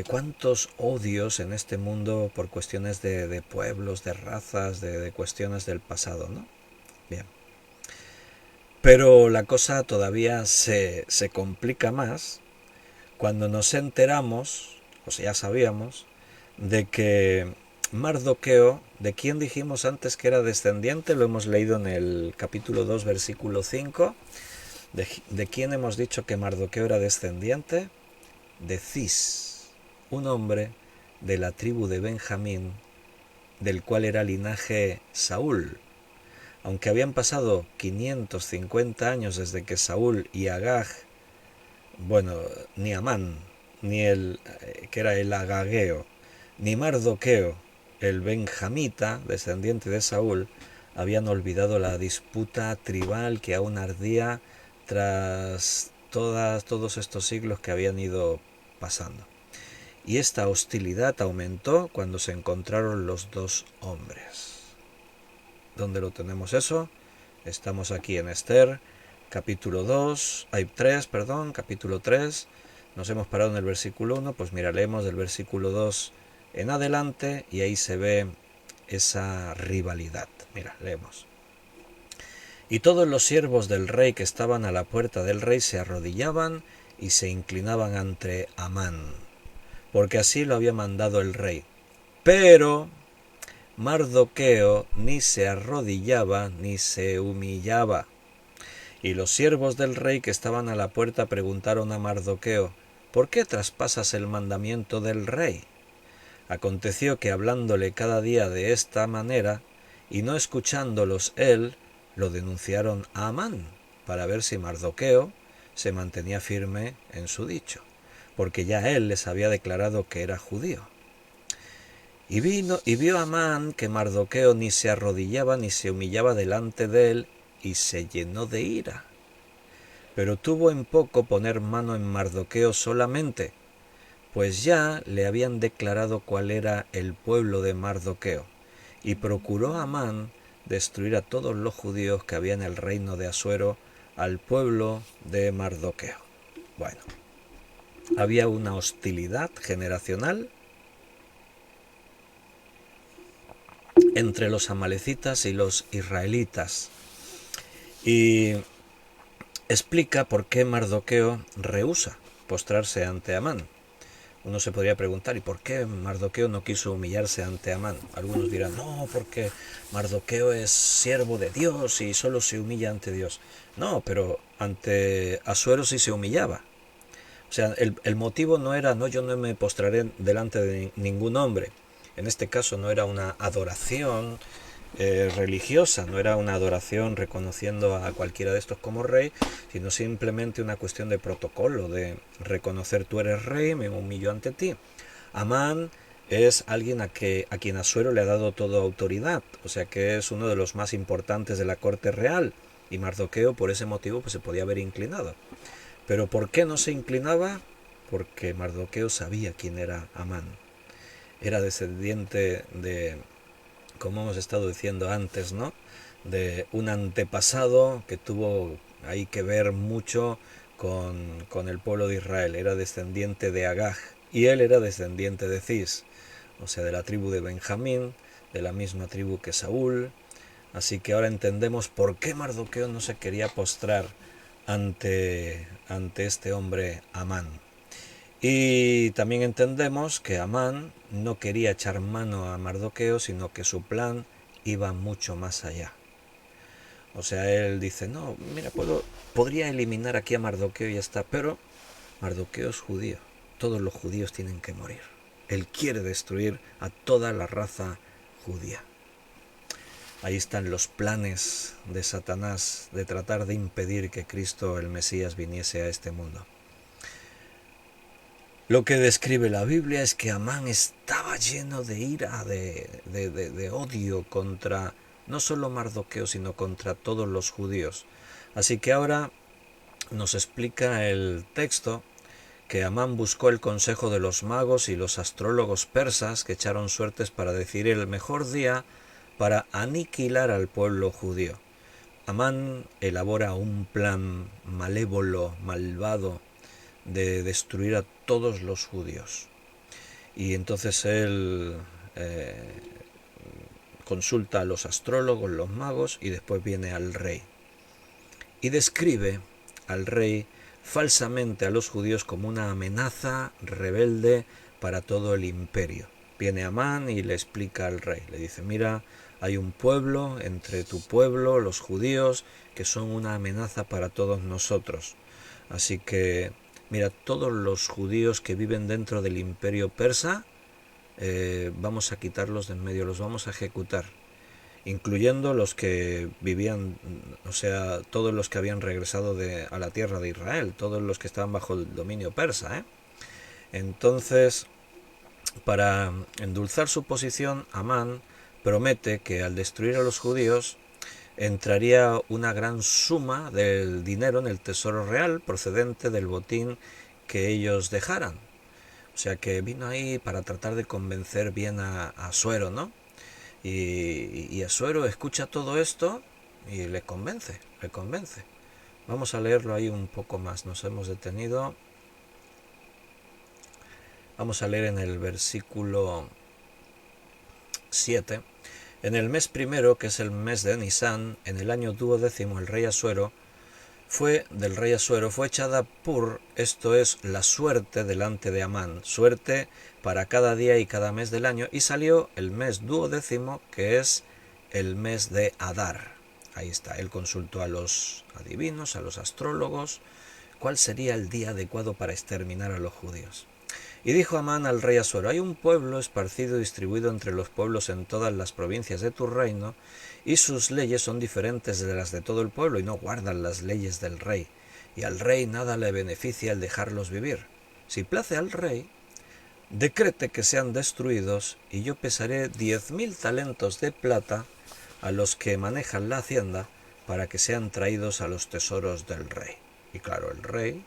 ¿Cuántos odios en este mundo por cuestiones de pueblos, de razas, de cuestiones del pasado, ¿no? Bien. Pero la cosa todavía se complica más cuando nos enteramos, o sea, ya sabíamos, de que Mardoqueo, de quien dijimos antes que era descendiente, lo hemos leído en el capítulo 2, versículo 5, de quién hemos dicho que Mardoqueo era descendiente, de Cis, un hombre de la tribu de Benjamín, del cual era linaje Saúl. Aunque habían pasado 550 años desde que Saúl y Agag, ni Amán, ni el que era el agageo, ni Mardoqueo, el benjamita, descendiente de Saúl, habían olvidado la disputa tribal que aún ardía tras todos estos siglos que habían ido pasando. Y esta hostilidad aumentó cuando se encontraron los dos hombres. ¿Dónde lo tenemos eso? Estamos aquí en Esther, capítulo 3. Nos hemos parado en el versículo 1, pues mira, leemos del versículo 2 en adelante y ahí se ve esa rivalidad. Mira, leemos. Y todos los siervos del rey que estaban a la puerta del rey se arrodillaban y se inclinaban ante Amán, porque así lo había mandado el rey. Pero Mardoqueo ni se arrodillaba ni se humillaba. Y los siervos del rey que estaban a la puerta preguntaron a Mardoqueo, ¿por qué traspasas el mandamiento del rey? Aconteció que hablándole cada día de esta manera, y no escuchándolos él, lo denunciaron a Amán, para ver si Mardoqueo se mantenía firme en su dicho, porque ya él les había declarado que era judío. Y vio Amán que Mardoqueo ni se arrodillaba ni se humillaba delante de él, y se llenó de ira. Pero tuvo en poco poner mano en Mardoqueo solamente, pues ya le habían declarado cuál era el pueblo de Mardoqueo, y procuró Amán destruir a todos los judíos que había en el reino de Asuero, al pueblo de Mardoqueo. Bueno, había una hostilidad generacional entre los amalecitas y los israelitas. Y explica por qué Mardoqueo rehúsa postrarse ante Amán. Uno se podría preguntar, ¿y por qué Mardoqueo no quiso humillarse ante Amán? Algunos dirán, no, porque Mardoqueo es siervo de Dios y solo se humilla ante Dios. No, pero ante Asuero sí se humillaba. O sea, el motivo no era, no, yo no me postraré delante de ningún hombre. En este caso no era una adoración religiosa, no era una adoración reconociendo a cualquiera de estos como rey, sino simplemente una cuestión de protocolo, de reconocer tú eres rey, me humillo ante ti. Amán es alguien a quien Asuero le ha dado toda autoridad, o sea que es uno de los más importantes de la corte real, y Mardoqueo por ese motivo pues se podía haber inclinado. Pero ¿por qué no se inclinaba? Porque Mardoqueo sabía quién era Amán. Era descendiente de, como hemos estado diciendo antes, ¿no?, de un antepasado que tuvo ahí que ver mucho con el pueblo de Israel. Era descendiente de Agag y él era descendiente de Cis, o sea, de la tribu de Benjamín, de la misma tribu que Saúl. Así que ahora entendemos por qué Mardoqueo no se quería postrar ante este hombre Amán. Y también entendemos que Amán no quería echar mano a Mardoqueo, sino que su plan iba mucho más allá. O sea, él dice, no, mira, podría eliminar aquí a Mardoqueo y ya está, pero Mardoqueo es judío, todos los judíos tienen que morir. Él quiere destruir a toda la raza judía. Ahí están los planes de Satanás de tratar de impedir que Cristo el Mesías viniese a este mundo. Lo que describe la Biblia es que Amán estaba lleno de ira, de odio contra no solo Mardoqueo, sino contra todos los judíos. Así que ahora nos explica el texto que Amán buscó el consejo de los magos y los astrólogos persas que echaron suertes para decir el mejor día para aniquilar al pueblo judío. Amán elabora un plan malévolo, malvado, de destruir a todos los judíos. Y entonces él consulta a los astrólogos, los magos, y después viene al rey. Y describe al rey falsamente a los judíos como una amenaza rebelde para todo el imperio. Viene Amán y le explica al rey, le dice, mira, hay un pueblo entre tu pueblo, los judíos, que son una amenaza para todos nosotros. Así que, mira, todos los judíos que viven dentro del imperio persa, vamos a quitarlos de en medio, los vamos a ejecutar, incluyendo los que vivían, o sea, todos los que habían regresado a la tierra de Israel, todos los que estaban bajo el dominio persa. Entonces, para endulzar su posición, Amán promete que al destruir a los judíos entraría una gran suma del dinero en el tesoro real procedente del botín que ellos dejaran. O sea que vino ahí para tratar de convencer bien a Asuero, ¿no? Y Asuero escucha todo esto y le convence, le convence. Vamos a leerlo ahí un poco más, nos hemos detenido. Vamos a leer en el versículo 7. En el mes primero, que es el mes de Nisán, en el año 12, el rey Asuero fue echada Pur, esto es la suerte delante de Amán, suerte para cada día y cada mes del año, y salió el mes 12, que es el mes de Adar. Ahí está, él consultó a los adivinos, a los astrólogos, cuál sería el día adecuado para exterminar a los judíos. Y dijo Amán al rey Asuero, hay un pueblo esparcido y distribuido entre los pueblos en todas las provincias de tu reino, y sus leyes son diferentes de las de todo el pueblo, y no guardan las leyes del rey, y al rey nada le beneficia el dejarlos vivir. Si place al rey, decrete que sean destruidos, y yo pesaré 10.000 talentos de plata a los que manejan la hacienda, para que sean traídos a los tesoros del rey. Y claro, el rey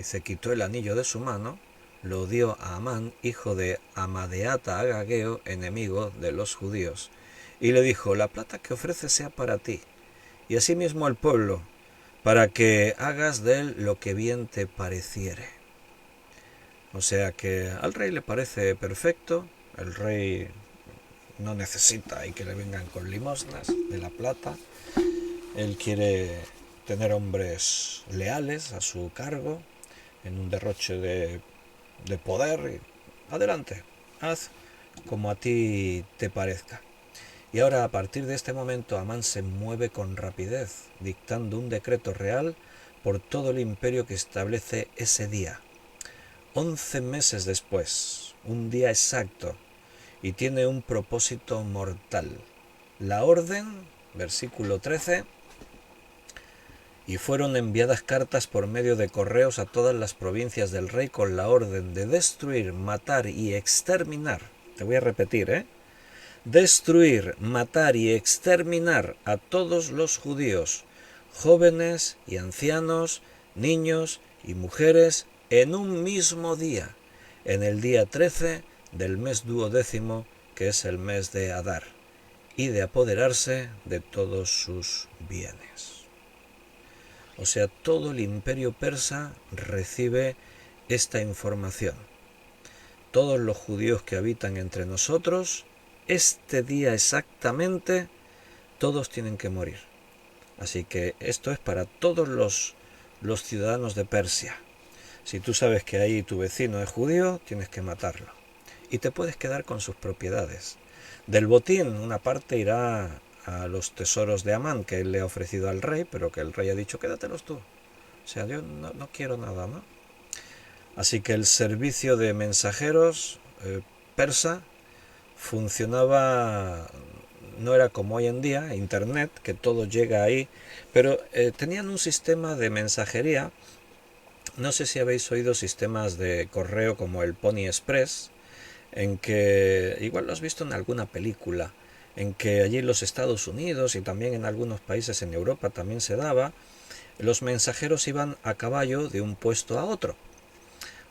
se quitó el anillo de su mano, lo dio a Amán, hijo de Amadeata Agageo, enemigo de los judíos, y le dijo, la plata que ofreces sea para ti, y asimismo al pueblo, para que hagas de él lo que bien te pareciere. O sea que al rey le parece perfecto, el rey no necesita y que le vengan con limosnas de la plata, él quiere tener hombres leales a su cargo, en un derroche de poder. Adelante, haz como a ti te parezca. Y ahora, a partir de este momento, Amán se mueve con rapidez, dictando un decreto real por todo el imperio que establece ese día. 11 meses después, un día exacto, y tiene un propósito mortal. La orden, versículo 13, y fueron enviadas cartas por medio de correos a todas las provincias del rey con la orden de destruir, matar y exterminar. Te voy a repetir, destruir, matar y exterminar a todos los judíos, jóvenes y ancianos, niños y mujeres, en un mismo día, en el día 13 del mes 12, que es el mes de Adar, y de apoderarse de todos sus bienes. O sea, todo el imperio persa recibe esta información. Todos los judíos que habitan entre nosotros, este día exactamente, todos tienen que morir. Así que esto es para todos los ciudadanos de Persia. Si tú sabes que ahí tu vecino es judío, tienes que matarlo. Y te puedes quedar con sus propiedades. Del botín, una parte irá a los tesoros de Amán, que él le ha ofrecido al rey, pero que el rey ha dicho, quédatelos tú. O sea, yo no quiero nada, ¿no? Así que el servicio de mensajeros persa funcionaba, no era como hoy en día, internet, que todo llega ahí, pero tenían un sistema de mensajería. No sé si habéis oído sistemas de correo como el Pony Express, en que, igual lo has visto en alguna película, en que allí en los Estados Unidos y también en algunos países en Europa también se daba, los mensajeros iban a caballo de un puesto a otro.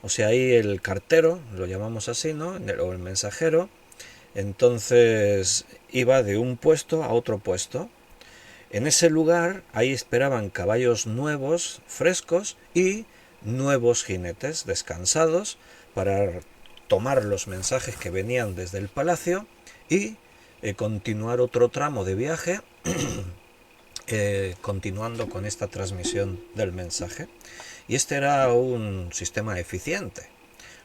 O sea, ahí el cartero, lo llamamos así, ¿no? O el mensajero, entonces iba de un puesto a otro puesto. En ese lugar, ahí esperaban caballos nuevos, frescos y nuevos jinetes descansados para tomar los mensajes que venían desde el palacio y continuar otro tramo de viaje, continuando con esta transmisión del mensaje. Y este era un sistema eficiente.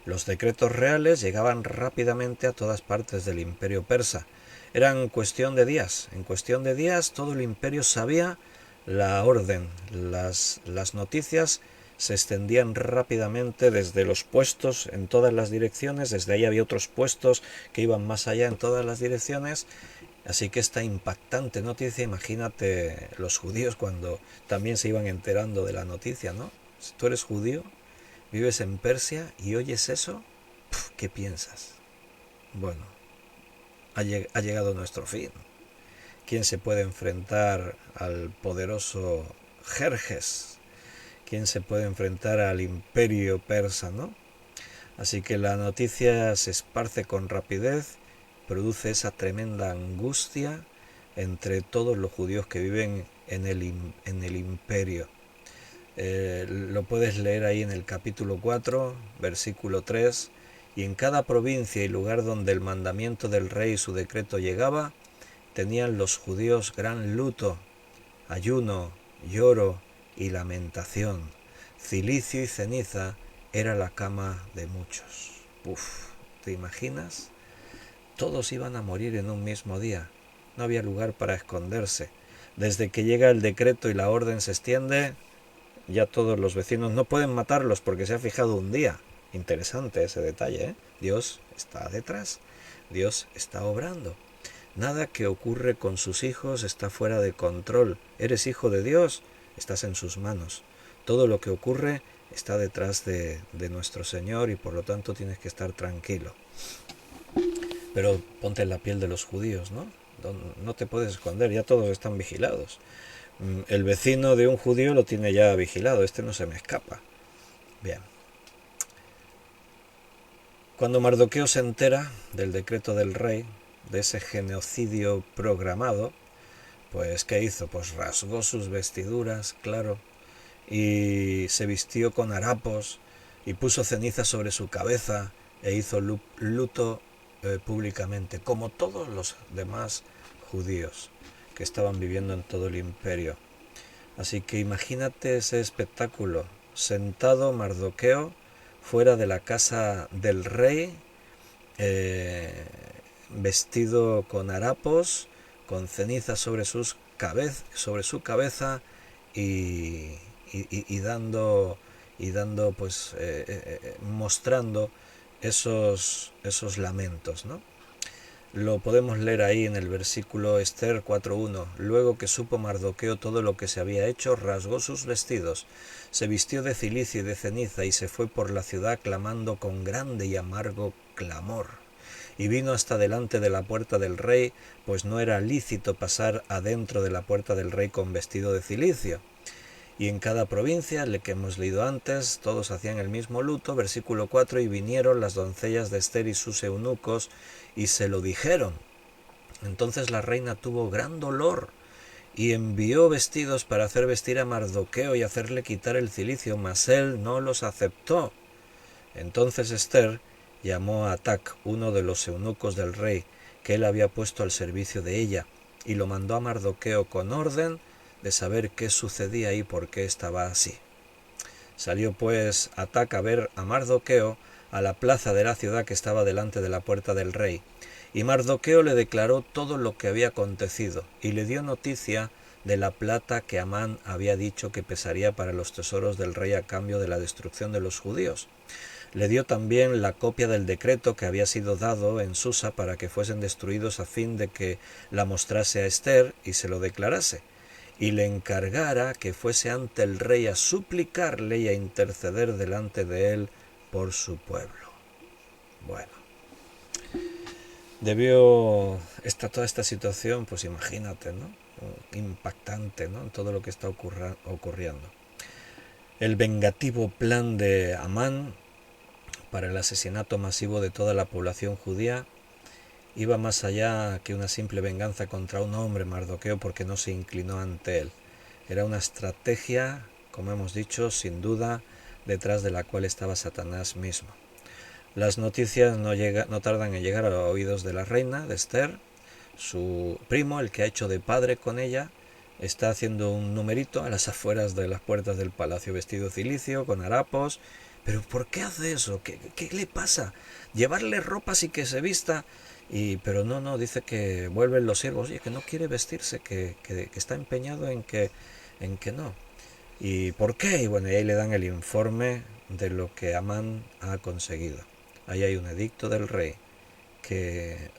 Los decretos reales llegaban rápidamente a todas partes del imperio persa. Eran cuestión de días. En cuestión de días todo el imperio sabía la orden. Las noticias se extendían rápidamente desde los puestos en todas las direcciones. Desde ahí había otros puestos que iban más allá en todas las direcciones. Así que esta impactante noticia, imagínate los judíos cuando también se iban enterando de la noticia, ¿no? Si tú eres judío, vives en Persia y oyes eso, ¿qué piensas? Bueno, ha llegado nuestro fin. ¿Quién se puede enfrentar al poderoso Jerjes? ¿Quién se puede enfrentar al imperio persa, no? Así que la noticia se esparce con rapidez, produce esa tremenda angustia entre todos los judíos que viven en el imperio. Lo puedes leer ahí en el capítulo 4, versículo 3, y en cada provincia y lugar donde el mandamiento del rey y su decreto llegaba, tenían los judíos gran luto, ayuno, lloro y lamentación. Cilicio y ceniza era la cama de muchos. Uf, ¿te imaginas? Todos iban a morir en un mismo día. No había lugar para esconderse. Desde que llega el decreto y la orden se extiende, ya todos los vecinos no pueden matarlos porque se ha fijado un día. Interesante ese detalle, ¿eh? Dios está detrás. Dios está obrando. Nada que ocurre con sus hijos está fuera de control. Eres hijo de Dios, estás en sus manos. Todo lo que ocurre está detrás de nuestro Señor y por lo tanto tienes que estar tranquilo. Pero ponte en la piel de los judíos, ¿no? No te puedes esconder, ya todos están vigilados. El vecino de un judío lo tiene ya vigilado, este no se me escapa. Bien. Cuando Mardoqueo se entera del decreto del rey, de ese genocidio programado, pues ¿qué hizo? Pues rasgó sus vestiduras, claro, y se vistió con harapos y puso ceniza sobre su cabeza e hizo luto públicamente, como todos los demás judíos que estaban viviendo en todo el imperio. Así que imagínate ese espectáculo, sentado Mardoqueo fuera de la casa del rey, vestido con harapos, con ceniza sobre sobre su cabeza y dando pues mostrando esos lamentos, ¿no? Lo podemos leer ahí en el versículo Esther 4.1. Luego que supo Mardoqueo todo lo que se había hecho, rasgó sus vestidos, se vistió de cilicio y de ceniza y se fue por la ciudad clamando con grande y amargo clamor. Y vino hasta delante de la puerta del rey, pues no era lícito pasar adentro de la puerta del rey con vestido de cilicio. Y en cada provincia, le que hemos leído antes, todos hacían el mismo luto, versículo 4, y vinieron las doncellas de Esther y sus eunucos, y se lo dijeron. Entonces la reina tuvo gran dolor, y envió vestidos para hacer vestir a Mardoqueo y hacerle quitar el cilicio, mas él no los aceptó. Entonces Esther llamó a Atac, uno de los eunucos del rey, que él había puesto al servicio de ella, y lo mandó a Mardoqueo con orden de saber qué sucedía y por qué estaba así. Salió pues Atac a ver a Mardoqueo a la plaza de la ciudad que estaba delante de la puerta del rey. Y Mardoqueo le declaró todo lo que había acontecido, y le dio noticia de la plata que Amán había dicho que pesaría para los tesoros del rey a cambio de la destrucción de los judíos. Le dio también la copia del decreto que había sido dado en Susa para que fuesen destruidos a fin de que la mostrase a Ester y se lo declarase, y le encargara que fuese ante el rey a suplicarle y a interceder delante de él por su pueblo. Bueno, debió toda esta situación, pues imagínate, ¿no? Impactante, ¿no? En todo lo que está ocurriendo. El vengativo plan de Amán para el asesinato masivo de toda la población judía iba más allá que una simple venganza contra un hombre, Mardoqueo, porque no se inclinó ante él. Era una estrategia, como hemos dicho, sin duda, detrás de la cual estaba Satanás mismo. Las noticias no tardan en llegar a los oídos de la reina, de Ester. Su primo, el que ha hecho de padre con ella, está haciendo un numerito a las afueras de las puertas del palacio, vestido cilicio, con harapos. ¿Pero por qué hace eso? ¿Qué le pasa? Llevarle ropas y que se vista. Pero no, dice que vuelven los siervos, oye, que no quiere vestirse, que está empeñado en que no. ¿Y por qué? Y bueno, y ahí le dan el informe de lo que Amán ha conseguido. Ahí hay un edicto del rey que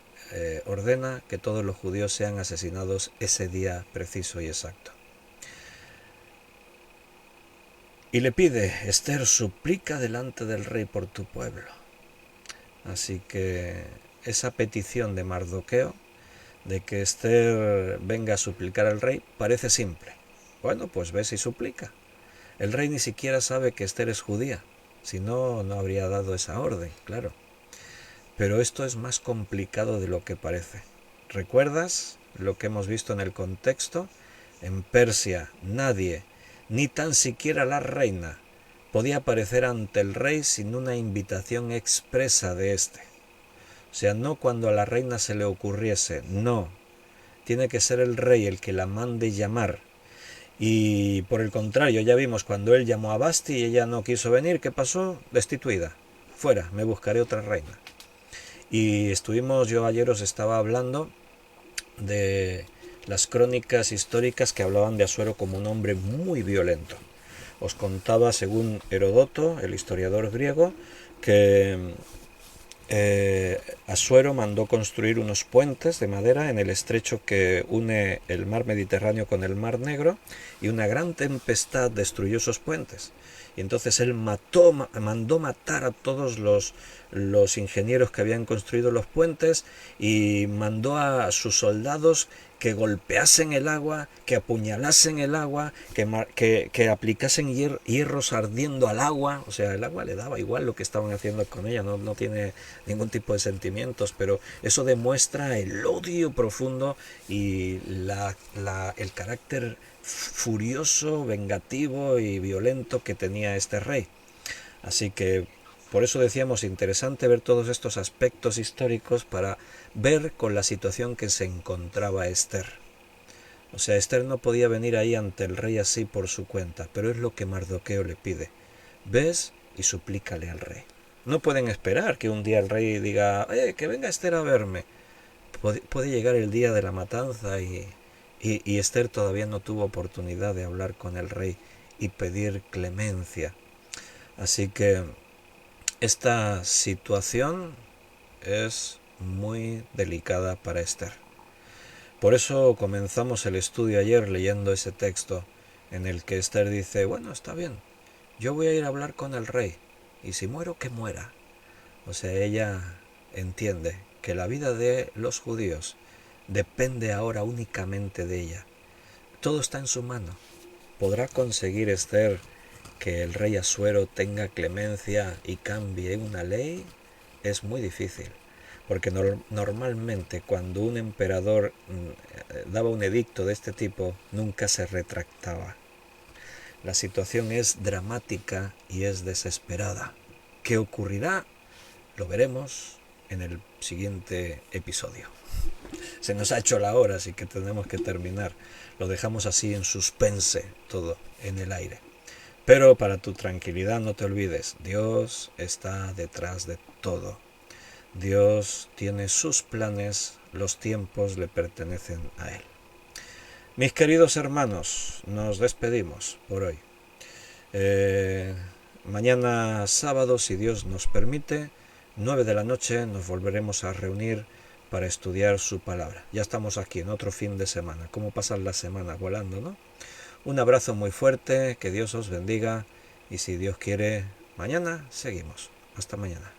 ordena que todos los judíos sean asesinados ese día preciso y exacto. Y le pide, Ester, suplica delante del rey por tu pueblo. Así que esa petición de Mardoqueo, de que Ester venga a suplicar al rey, parece simple. Bueno, pues ves y suplica. El rey ni siquiera sabe que Ester es judía, si no, no habría dado esa orden, claro. Pero esto es más complicado de lo que parece. ¿Recuerdas lo que hemos visto en el contexto? En Persia nadie, ni tan siquiera la reina, podía aparecer ante el rey sin una invitación expresa de éste. O sea, no cuando a la reina se le ocurriese, no. Tiene que ser el rey el que la mande llamar. Y por el contrario, ya vimos cuando él llamó a Basti y ella no quiso venir, ¿qué pasó? Destituida. Fuera, me buscaré otra reina. Y yo ayer os estaba hablando de las crónicas históricas que hablaban de Asuero como un hombre muy violento. Os contaba, según Herodoto, el historiador griego, que Asuero mandó construir unos puentes de madera en el estrecho que une el mar Mediterráneo con el mar Negro, y una gran tempestad destruyó esos puentes. Y entonces él mandó matar a todos los ingenieros que habían construido los puentes, y mandó a sus soldados que golpeasen el agua, que apuñalasen el agua, que aplicasen hierros ardiendo al agua. O sea, el agua le daba igual lo que estaban haciendo con ella, no tiene ningún tipo de sentimientos, pero eso demuestra el odio profundo y el carácter furioso, vengativo y violento que tenía este rey. Así que por eso decíamos, interesante ver todos estos aspectos históricos para ver con la situación que se encontraba Ester. O sea, Ester no podía venir ahí ante el rey así por su cuenta, pero es lo que Mardoqueo le pide. Ves y suplícale al rey. No pueden esperar que un día el rey diga, que venga Ester a verme. Puede llegar el día de la matanza y Ester todavía no tuvo oportunidad de hablar con el rey y pedir clemencia. Así que esta situación es muy delicada para Ester. Por eso comenzamos el estudio ayer leyendo ese texto en el que Ester dice, bueno, está bien, yo voy a ir a hablar con el rey, y si muero, que muera. O sea, ella entiende que la vida de los judíos depende ahora únicamente de ella. Todo está en su mano. ¿Podrá conseguir Ester que el rey Asuero tenga clemencia y cambie una ley? Es muy difícil, porque normalmente cuando un emperador daba un edicto de este tipo, nunca se retractaba. La situación es dramática y es desesperada. ¿Qué ocurrirá? Lo veremos en el siguiente episodio. Se nos ha hecho la hora, así que tenemos que terminar. Lo dejamos así en suspense, todo en el aire. Pero para tu tranquilidad no te olvides, Dios está detrás de todo. Dios tiene sus planes, los tiempos le pertenecen a Él. Mis queridos hermanos, nos despedimos por hoy. Mañana sábado, si Dios nos permite, 9 de la noche, nos volveremos a reunir para estudiar su palabra. Ya estamos aquí en otro fin de semana. ¿Cómo pasan las semanas volando, no? Un abrazo muy fuerte, que Dios os bendiga y si Dios quiere, mañana seguimos. Hasta mañana.